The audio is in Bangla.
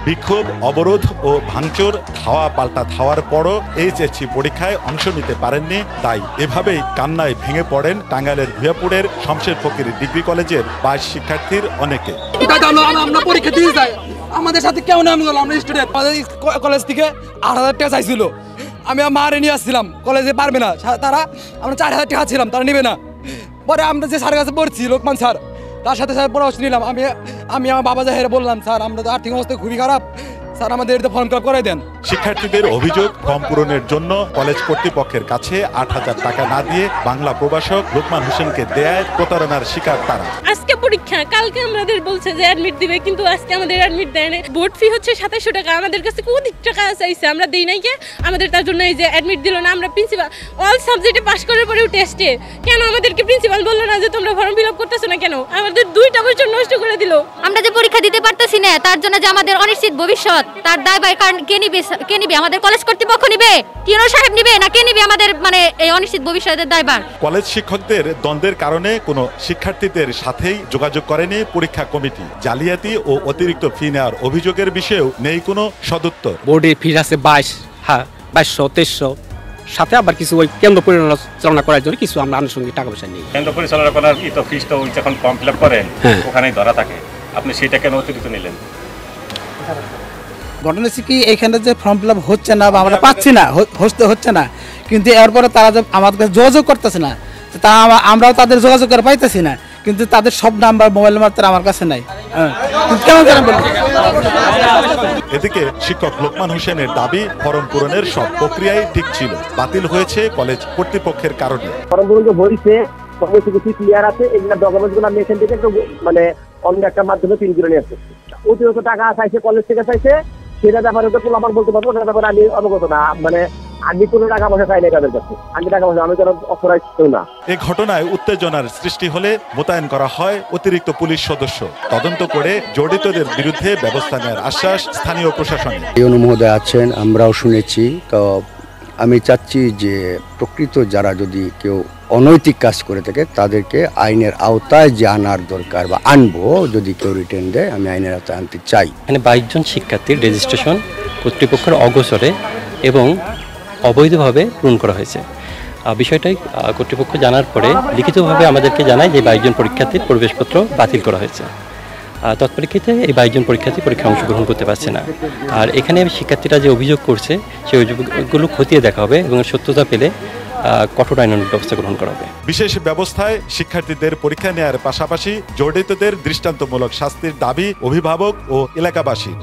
বিক্ষোভ, অবরোধ ও ভাঙচুর, ধাওয়া পাল্টা ধাওয়ার পরও এইচএসসি পরীক্ষায় অংশ নিতে পারেননি। তাই এভাবেই কান্নায় ভেঙে পড়েন টাঙ্গাইলের ভূয়াপুরের শমশের ফকির ডিগ্রি কলেজের 22 শিক্ষার্থীর অনেকে। আমরা পরীক্ষা দিয়ে যাই, আমাদের সাথে কেউ নাম গেল, আমরা স্টুডেন্ট। কলেজ থেকে 8,000 টাকা চাইছিল, আমি মারে নিয়ে আসছিলাম, কলেজে পারবে না তারা, আমরা 4,000 টাকা ছিলাম, তারা নেবে না। পরে আমরা যে স্যারের কাছে পড়ছি, লোকমান স্যার, তার সাথে পরামর্শ নিলাম। আমি আমার বাবা জাহেরে বললাম, স্যার আমরা তো আর্থিক অবস্থা খুবই খারাপ, স্যার আমাদের ফর্ম ফিল আপ করে দেন। শিক্ষার্থীদের অভিযোগ, ফর্ম পূরণের জন্য কলেজ কর্তৃপক্ষের কাছে 8,000 টাকা না দিয়ে বাংলা প্রভাষক লোকমান হোসেনকে দেয় প্রতারণার শিকার তারা। আজকে পরীক্ষা, কালকে আমাদের বলছে যে অ্যাডমিট দিবে, কিন্তু আজকে আমাদের অ্যাডমিট দেয় না। বোর্ড ফি হচ্ছে 2700 টাকা, আমাদের কাছে কোটি টাকা চাইছে, আমরা দেই নাই। কে আমাদের তার জন্য এই যে অ্যাডমিট দিল না। আমরা প্রিন্সিপাল অল সাবজেক্টে পাস করার পরেও টেস্টে কেন আমাদেরকে প্রিন্সিপাল বললো না যে তোমরা ফর্ম ফিল আপ করতেছো না কেন? আমাদের 2টা বছর নষ্ট করে দিল। আমরা যে পরীক্ষা দিতে পারতেছি না, তার জন্য যে আমাদের অনিশ্চিত ভবিষ্যৎ, তার দায়ভার কে নিবে? আমাদের কলেজ কর্তৃপক্ষ নিবে, টিএনও সাহেব নিবে, না কে নিবে আমাদের এই অনিশ্চিত ভবিষ্যতের দায়ভার? কলেজ শিক্ষকদের দ্বন্দ্বের কারণে কোনো শিক্ষার্থীদের সাথেই যোগাযোগ করেনি পরীক্ষা কমিটি। জালিয়াতি ও অতিরিক্ত ফি নেওয়ার অভিযোগের বিষয়েও নেই কোনো সদুত্তর। বোর্ডের ফি আছে 2200-2300, সাথে আবার কিছু ওই কেন্দ্র পরিচালনা করার জন্য কিছু আমরা আনুষঙ্গিক টাকা পয়সা নিই। কেন্দ্র পরিচালনা করার ফিস তো যখন ফর্ম ফিল আপ করেন ওখানেই ধরা থাকে, আপনি সেটা কেন অতিরিক্ত নিলেন? ঘটনা হচ্ছে কি, এখানে যে ফর্ম ফিল আপ হচ্ছে না বা আমরা পাচ্ছি না, হচ্ছে না, কিন্তু এরপরে তারা যে আমাদের কাছে যোগাযোগ করতেছে না, তা আমরাও তাদের যোগাযোগ করে পাইতেছি না, কিন্তু তাদের সব নাম্বার, মোবাইল নাম্বার আমার কাছে নাই। এদিকে শিক্ষক লোকমান হোসেনের দাবি, ফর্ম পূরণের সব প্রক্রিয়াই ঠিক ছিল, বাতিল হয়েছে কলেজ কর্তৃপক্ষের কারণে। ফর্ম পূরণ হয়েছে, সমস্ত কিছু ক্লিয়ার আছে, এগুলো ডকুমেন্টসগুলো আমি এখান থেকে একটু মানে অন্য একটা মাধ্যমে প্রিন্ট করে নিয়ে আসছি। অতিরিক্ত টাকা চাইছে, কলেজ থেকে চাইছে, সেটা ব্যাপারে তো আমার বলতে পারবো, সেটা ব্যাপারে আমি অবগত না। মানে আমি কোনো টাকা পয়সা চাই না তাদের কাছে, আমি টাকা পয়সা, আমি কোনো অপরাধ না। এই ঘটনায় উত্তেজনার সৃষ্টি হলে মোতায়েন করা হয় অতিরিক্ত পুলিশ সদস্য। তদন্ত করে জড়িতদের বিরুদ্ধে ব্যবস্থা নেওয়ার আশ্বাস স্থানীয় প্রশাসনের। মহোদয় আছেন, আমরাও শুনেছি। তো আমি চাচ্ছি যে প্রকৃত যারা যদি কেউ অনৈতিক কাজ করে থাকে তাদেরকে আইনের আওতায় যে আনার দরকার বা আনবো, যদি কেউ রিটার্ন দেয় আমি আইনের আওতায় আনতে চাই। এখানে 22 জন শিক্ষার্থীর রেজিস্ট্রেশন কর্তৃপক্ষের অগোচরে এবং অবৈধভাবে পূরণ করা হয়েছে। বিষয়টাই কর্তৃপক্ষ জানার পরে লিখিতভাবে আমাদেরকে জানায় যে 22 জন পরীক্ষার্থীর প্রবেশপত্র বাতিল করা হয়েছে। তৎপরিক্ষিতে এই 22 জন পরীক্ষার্থী পরীক্ষায় অংশগ্রহণ করতে পারছে না। আর এখানে শিক্ষার্থীরা যে অভিযোগ করছে সেই অভিযোগগুলো খতিয়ে দেখা হবে এবং সত্যতা পেলে কঠোর আইনানুগ ব্যবস্থা গ্রহণ করা হবে। বিশেষ ব্যবস্থায় শিক্ষার্থীদের পরীক্ষা নেওয়ার পাশাপাশি জড়িতদের দৃষ্টান্তমূলক শাস্তির দাবি অভিভাবক ও এলাকাবাসী।